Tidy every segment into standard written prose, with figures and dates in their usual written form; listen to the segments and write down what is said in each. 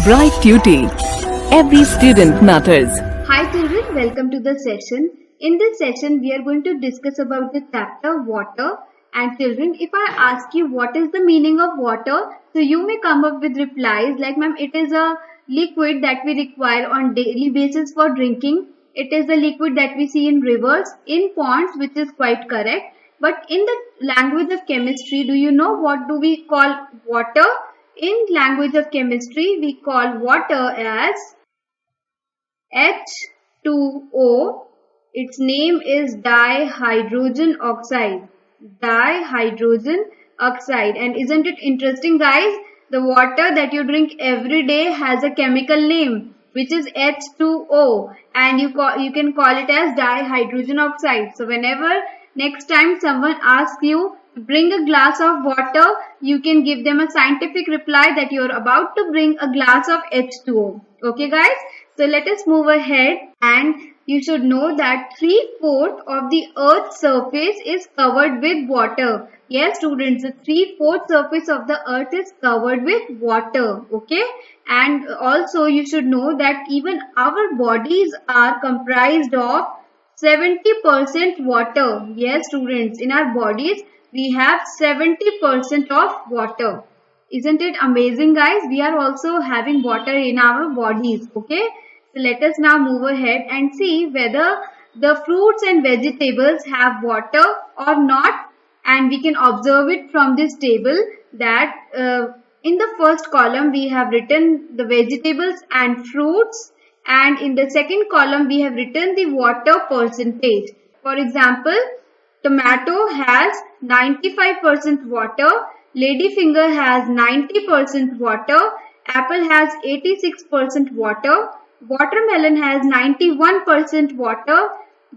Bright Tuty. Every student matters. Hi children, welcome to the session. In this session, we are going to discuss about the chapter water. And children, if I ask you what is the meaning of water, so you may come up with replies like, ma'am, it is a liquid that we require on daily basis for drinking. It is a liquid that we see in rivers, in ponds, which is quite correct. But in the language of chemistry, do you know what do we call water? In language of chemistry, we call water as H2O. Its name is dihydrogen oxide. Dihydrogen oxide. And isn't it interesting, guys? The water that you drink every day has a chemical name, which is H2O, and you can call it as dihydrogen oxide. So whenever next time someone asks you to bring a glass of water, you can give them a scientific reply that you're about to bring a glass of H2O. Okay guys, so let us move ahead, and you should know that 3/4 of the earth's surface is covered with water. Yes students, the 3/4 surface of the earth is covered with water. Okay, and also you should know that even our bodies are comprised of 70% water. Yes students, in our bodies we have 70% of water. Isn't it amazing guys? We are also having water in our bodies. Okay, so let us now move ahead and see whether the fruits and vegetables have water or not, and we can observe it from this table that in the first column we have written the vegetables and fruits, and in the second column we have written the water percentage. For example, tomato has 95% water, ladyfinger has 90% water, apple has 86% water, watermelon has 91% water,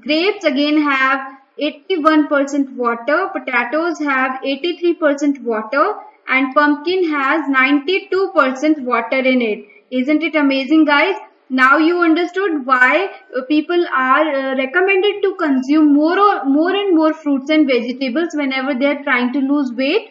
grapes again have 81% water, potatoes have 83% water, and pumpkin has 92% water in it. Isn't it amazing guys? Now you understood why people are recommended to consume more and more fruits and vegetables whenever they are trying to lose weight.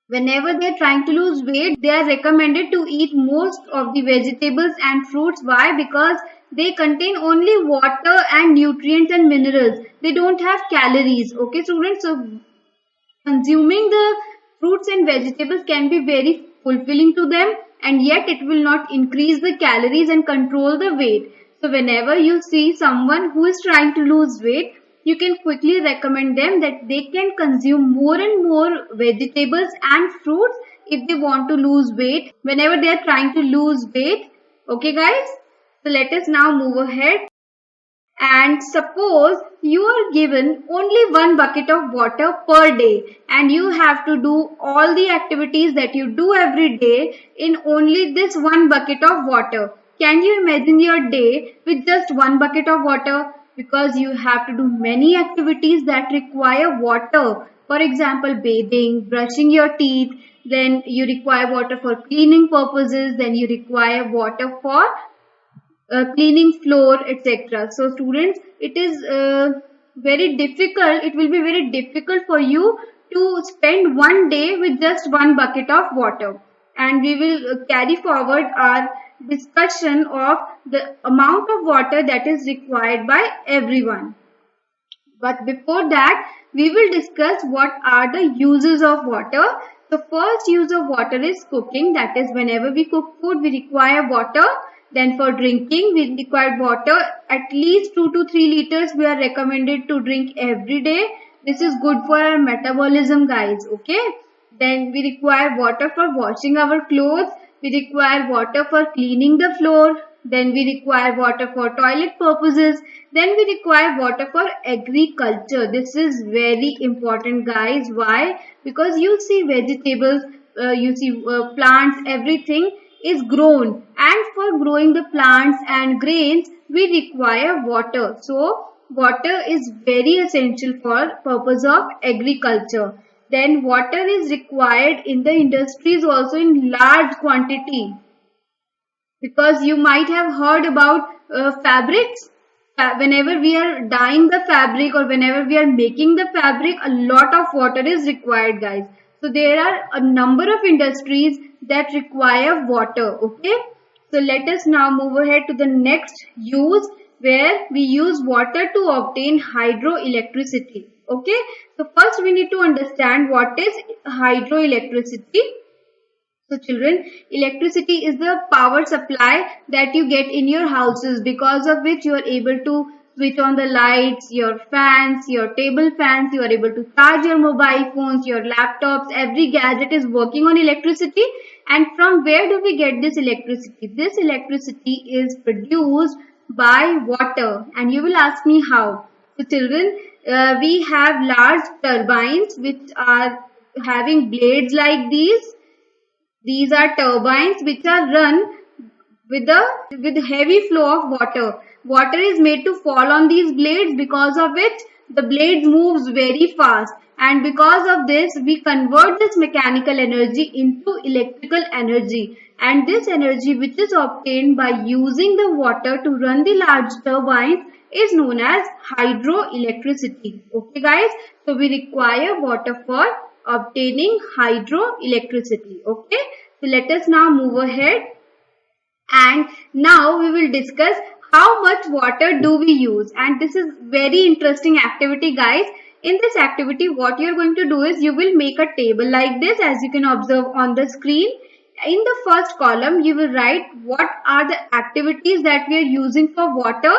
Whenever they are trying to lose weight, they are recommended to eat most of the vegetables and fruits. Why? Because they contain only water and nutrients and minerals. They don't have calories. Okay students, so consuming the fruits and vegetables can be very fulfilling to them, and yet it will not increase the calories and control the weight. So whenever you see someone who is trying to lose weight, you can quickly recommend them that they can consume more and more vegetables and fruits if they want to lose weight, whenever they are trying to lose weight. Okay guys, so let us now move ahead. And suppose you are given only 1 bucket of water per day, and you have to do all the activities that you do every day in only this 1 bucket of water. Can you imagine your day with just 1 bucket of water? Because you have to do many activities that require water. For example, bathing, brushing your teeth, then you require water for cleaning purposes, then you require water for cleaning floor, etc. So students, it is very difficult. It will be very difficult for you to spend one day with just 1 bucket of water. And we will carry forward our discussion of the amount of water that is required by everyone. But before that, we will discuss what are the uses of water. The first use of water is cooking. That is, whenever we cook food, we require water. Then for drinking, we require water. At least 2 to 3 liters we are recommended to drink every day. This is good for our metabolism guys. Okay. Then we require water for washing our clothes. We require water for cleaning the floor. Then we require water for toilet purposes. Then we require water for agriculture. This is very important guys. Why? Because you see vegetables, you see plants, everything is grown, and for growing the plants and grains we require water. So water is very essential for purpose of agriculture. Then water is required in the industries also in large quantity, because you might have heard about fabrics. Whenever we are dyeing the fabric or whenever we are making the fabric, a lot of water is required guys. So there are a number of industries that require water. Okay. So let us now move ahead to the next use, where we use water to obtain hydroelectricity. Okay. So first we need to understand what is hydroelectricity. So children, electricity is the power supply that you get in your houses, because of which you are able to switch on the lights, your fans, your table fans, you are able to charge your mobile phones, your laptops, every gadget is working on electricity. And from where do we get this electricity? This electricity is produced by water. And you will ask me how. So children, we have large turbines which are having blades like these. These are turbines which are run with heavy flow of water. Water is made to fall on these blades, because of which the blades moves very fast, and because of this we convert this mechanical energy into electrical energy, and this energy which is obtained by using the water to run the large turbines is known as hydroelectricity. Okay guys, so we require water for obtaining hydroelectricity. Okay, so let us now move ahead, and now we will discuss how much water do we use. And this is very interesting activity guys. In this activity what you are going to do is you will make a table like this, as you can observe on the screen. In the first column you will write what are the activities that we are using for water,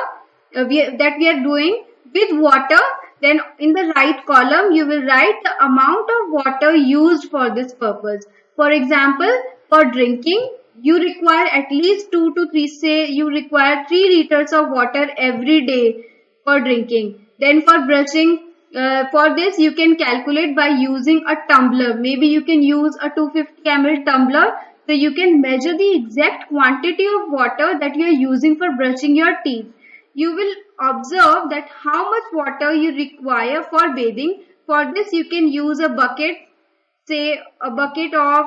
that we are doing with water. Then in the right column you will write the amount of water used for this purpose. For example, for drinking you require at least 2 to 3, say you require 3 liters of water every day for drinking. Then for brushing, for this you can calculate by using a tumbler. Maybe you can use a 250 ml tumbler, so you can measure the exact quantity of water that you are using for brushing your teeth. You will observe that how much water you require for bathing. For this you can use a bucket, say a bucket of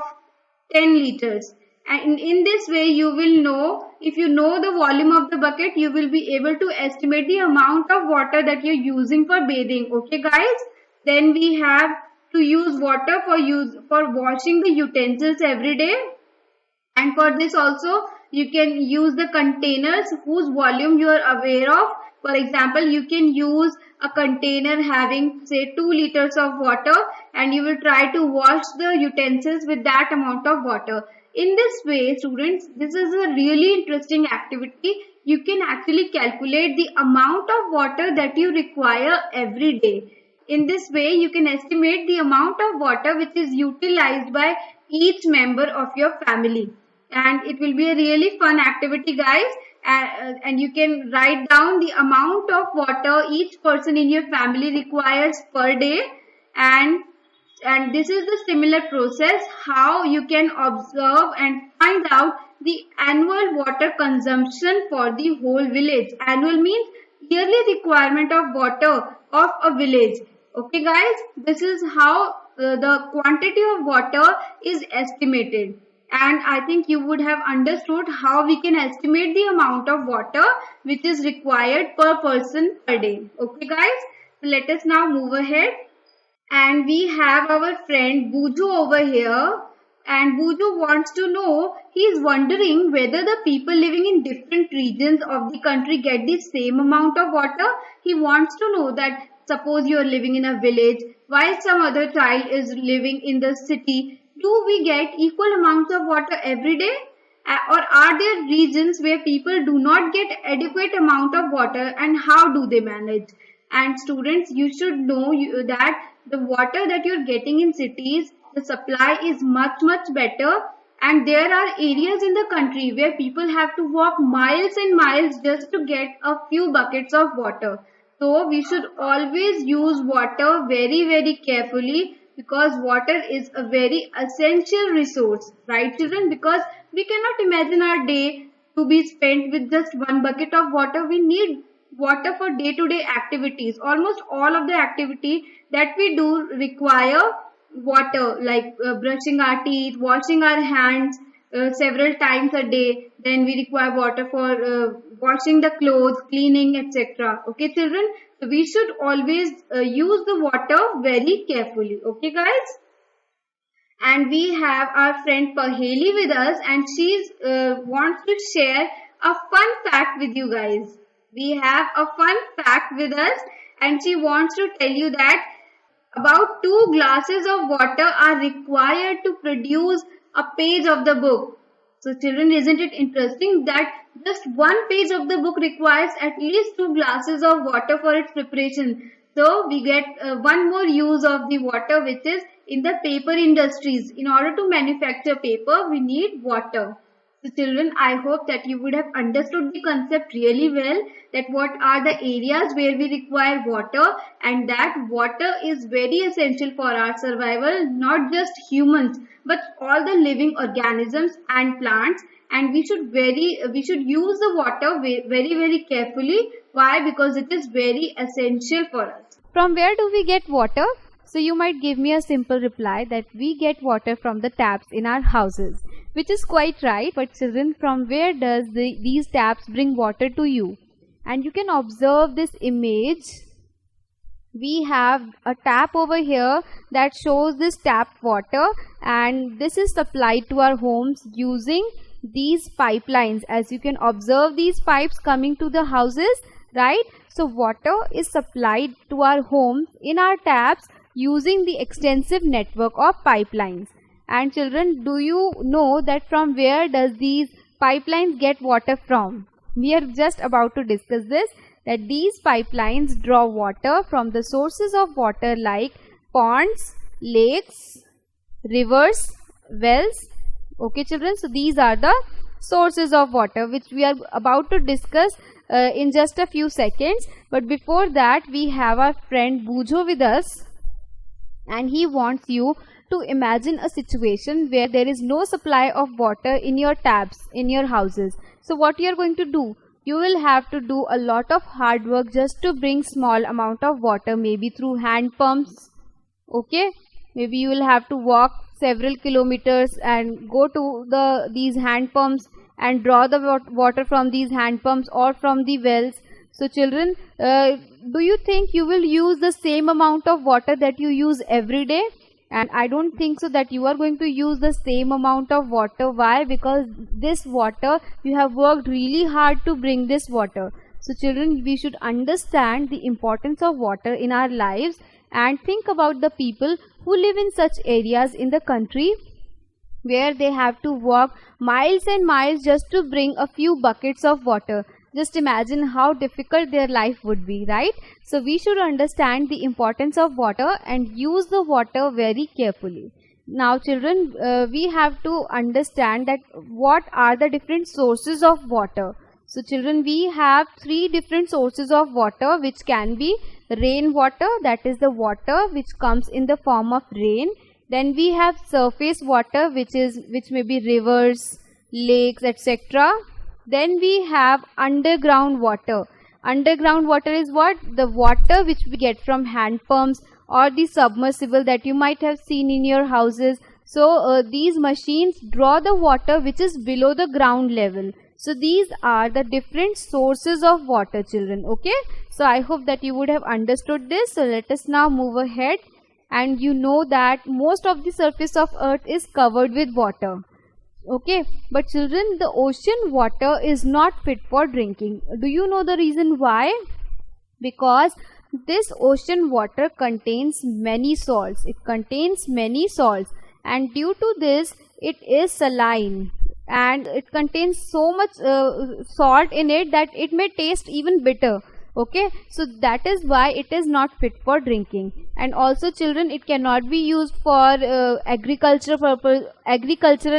10 liters. And in this way you will know, if you know the volume of the bucket, you will be able to estimate the amount of water that you are using for bathing. Okay guys, then we have to use water for washing the utensils every day. And for this also you can use the containers whose volume you are aware of. For example, you can use a container having say 2 liters of water, and you will try to wash the utensils with that amount of water. In this way students, this is a really interesting activity. You can actually calculate the amount of water that you require every day. In this way you can estimate the amount of water which is utilized by each member of your family. And it will be a really fun activity guys, and you can write down the amount of water each person in your family requires per day. And this is the similar process how you can observe and find out the annual water consumption for the whole village. Annual means yearly requirement of water of a village. Okay guys, this is how the quantity of water is estimated. And I think you would have understood how we can estimate the amount of water which is required per person per day. Okay guys, so let us now move ahead. And we have our friend Buju over here. And Buju wants to know, he is wondering whether the people living in different regions of the country get the same amount of water. He wants to know that suppose you are living in a village while some other child is living in the city. Do we get equal amounts of water every day? Or are there regions where people do not get adequate amount of water, and how do they manage? And students, you should know that the water that you're getting in cities, the supply is much better, and there are areas in the country where people have to walk miles and miles just to get a few buckets of water. So we should always use water very carefully, because water is a very essential resource, right children? Because we cannot imagine our day to be spent with just one bucket of water. We need water for day-to-day activities. Almost all of the activity that we do require water, like brushing our teeth, washing our hands several times a day. Then we require water for washing the clothes, cleaning, etc. Okay children, so we should always use the water very carefully. Okay guys, And we have our friend Paheli with us, and she wants to share a fun fact with you guys. We have a fun fact with us, and she wants to tell you that about 2 glasses of water are required to produce a page of the book. So children, isn't it interesting that just one page of the book requires at least 2 glasses of water for its preparation. So we get one more use of the water, which is in the paper industries. In order to manufacture paper, we need water. So children, I hope that you would have understood the concept really well, that what are the areas where we require water, and that water is very essential for our survival, not just humans but all the living organisms and plants. And we should use the water very carefully. Why? Because it is very essential for us. From where do we get water? So you might give me a simple reply that we get water from the taps in our houses, which is quite right. But children, from where does these taps bring water to you? And you can observe this image. We have a tap over here that shows this tap water, and this is supplied to our homes using these pipelines. As you can observe, these pipes coming to the houses, right? So water is supplied to our homes in our taps using the extensive network of pipelines. And children, do you know that from where does these pipelines get water from? We are just about to discuss this, that these pipelines draw water from the sources of water like ponds, lakes, rivers, wells. Okay children, so these are the sources of water which we are about to discuss in just a few seconds. But before that, we have our friend Bujo with us, and he wants you to imagine a situation where there is no supply of water in your taps in your houses. So what you are going to do? You will have to do a lot of hard work just to bring small amount of water, maybe through hand pumps. Okay, maybe you will have to walk several kilometers and go to these hand pumps and draw the water from these hand pumps or from the wells. So children, do you think you will use the same amount of water that you use every day? And I don't think so that you are going to use the same amount of water. Why? Because this water, you have worked really hard to bring this water. So children, we should understand the importance of water in our lives, and think about the people who live in such areas in the country where they have to walk miles and miles just to bring a few buckets of water. Just imagine how difficult their life would be, right? So we should understand the importance of water and use the water very carefully. Now children, we have to understand that what are the different sources of water. So children, we have 3 different sources of water, which can be rain water, that is the water which comes in the form of rain. Then we have surface water, which may be rivers, lakes, etc. Then we have underground water. Underground water is what? The water which we get from hand pumps or the submersible that you might have seen in your houses. So these machines draw the water which is below the ground level. So these are the different sources of water, children. Okay, so I hope that you would have understood this. So let us now move ahead. And you know that most of the surface of earth is covered with water. Okay, but children, the ocean water is not fit for drinking. Do you know the reason why? Because this ocean water contains many salts. It contains many salts, and due to this, it is saline, and it contains so much salt in it that it may taste even bitter. Okay, so that is why it is not fit for drinking. And also children, it cannot be used for agricultural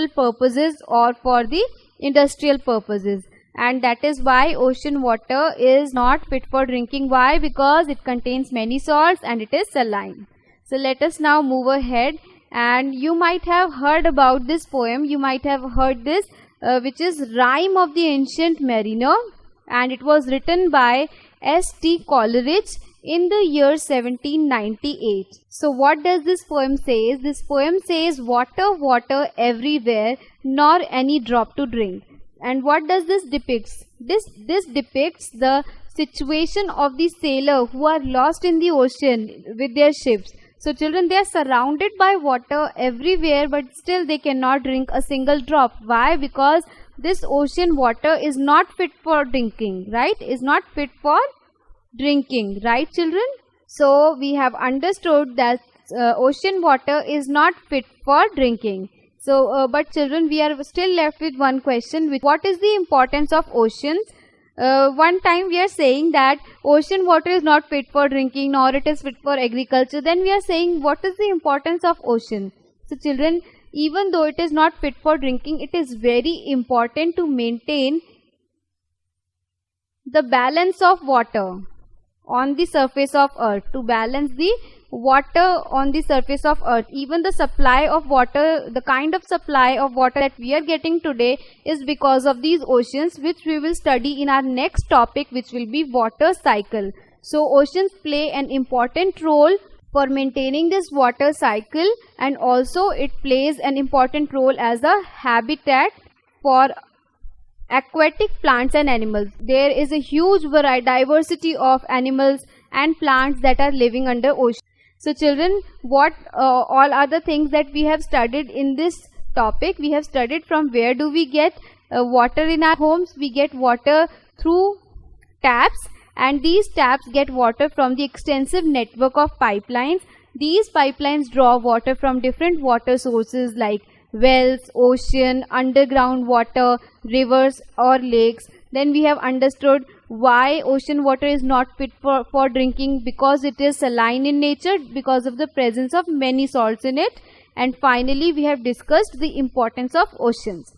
purposes or for the industrial purposes. And that is why ocean water is not fit for drinking. Why? Because it contains many salts and it is saline. So let us now move ahead. And you might have heard about this poem. You might have heard this, which is Rime of the Ancient Mariner. And it was written by S.T. Coleridge in the year 1798. So what does this poem say? This poem says, water, water everywhere, nor any drop to drink. And what does this depicts? This depicts the situation of the sailor who are lost in the ocean with their ships. So children, they are surrounded by water everywhere, but still they cannot drink a single drop. Why? Because this ocean water is not fit for drinking, right? Is not fit for drinking, right children? So we have understood that ocean water is not fit for drinking. So but children, we are still left with one question, which what is the importance of oceans? One time we are saying that ocean water is not fit for drinking nor it is fit for agriculture. Then we are saying what is the importance of ocean? So children, even though it is not fit for drinking, it is very important to maintain the balance of water on the surface of earth, to balance the water on the surface of earth. Even the supply of water, the kind of supply of water that we are getting today is because of these oceans, which we will study in our next topic, which will be water cycle. So oceans play an important role for maintaining this water cycle, and also it plays an important role as a habitat for aquatic plants and animals. There is a huge diversity of animals and plants that are living under ocean. So children, what all are the things that we have studied in this topic? We have studied from where do we get water in our homes. We get water through taps, and these taps get water from the extensive network of pipelines. These pipelines draw water from different water sources like wells, ocean, underground water, rivers or lakes. Then we have understood why ocean water is not fit for drinking, because it is saline in nature because of the presence of many salts in it. And finally, we have discussed the importance of oceans.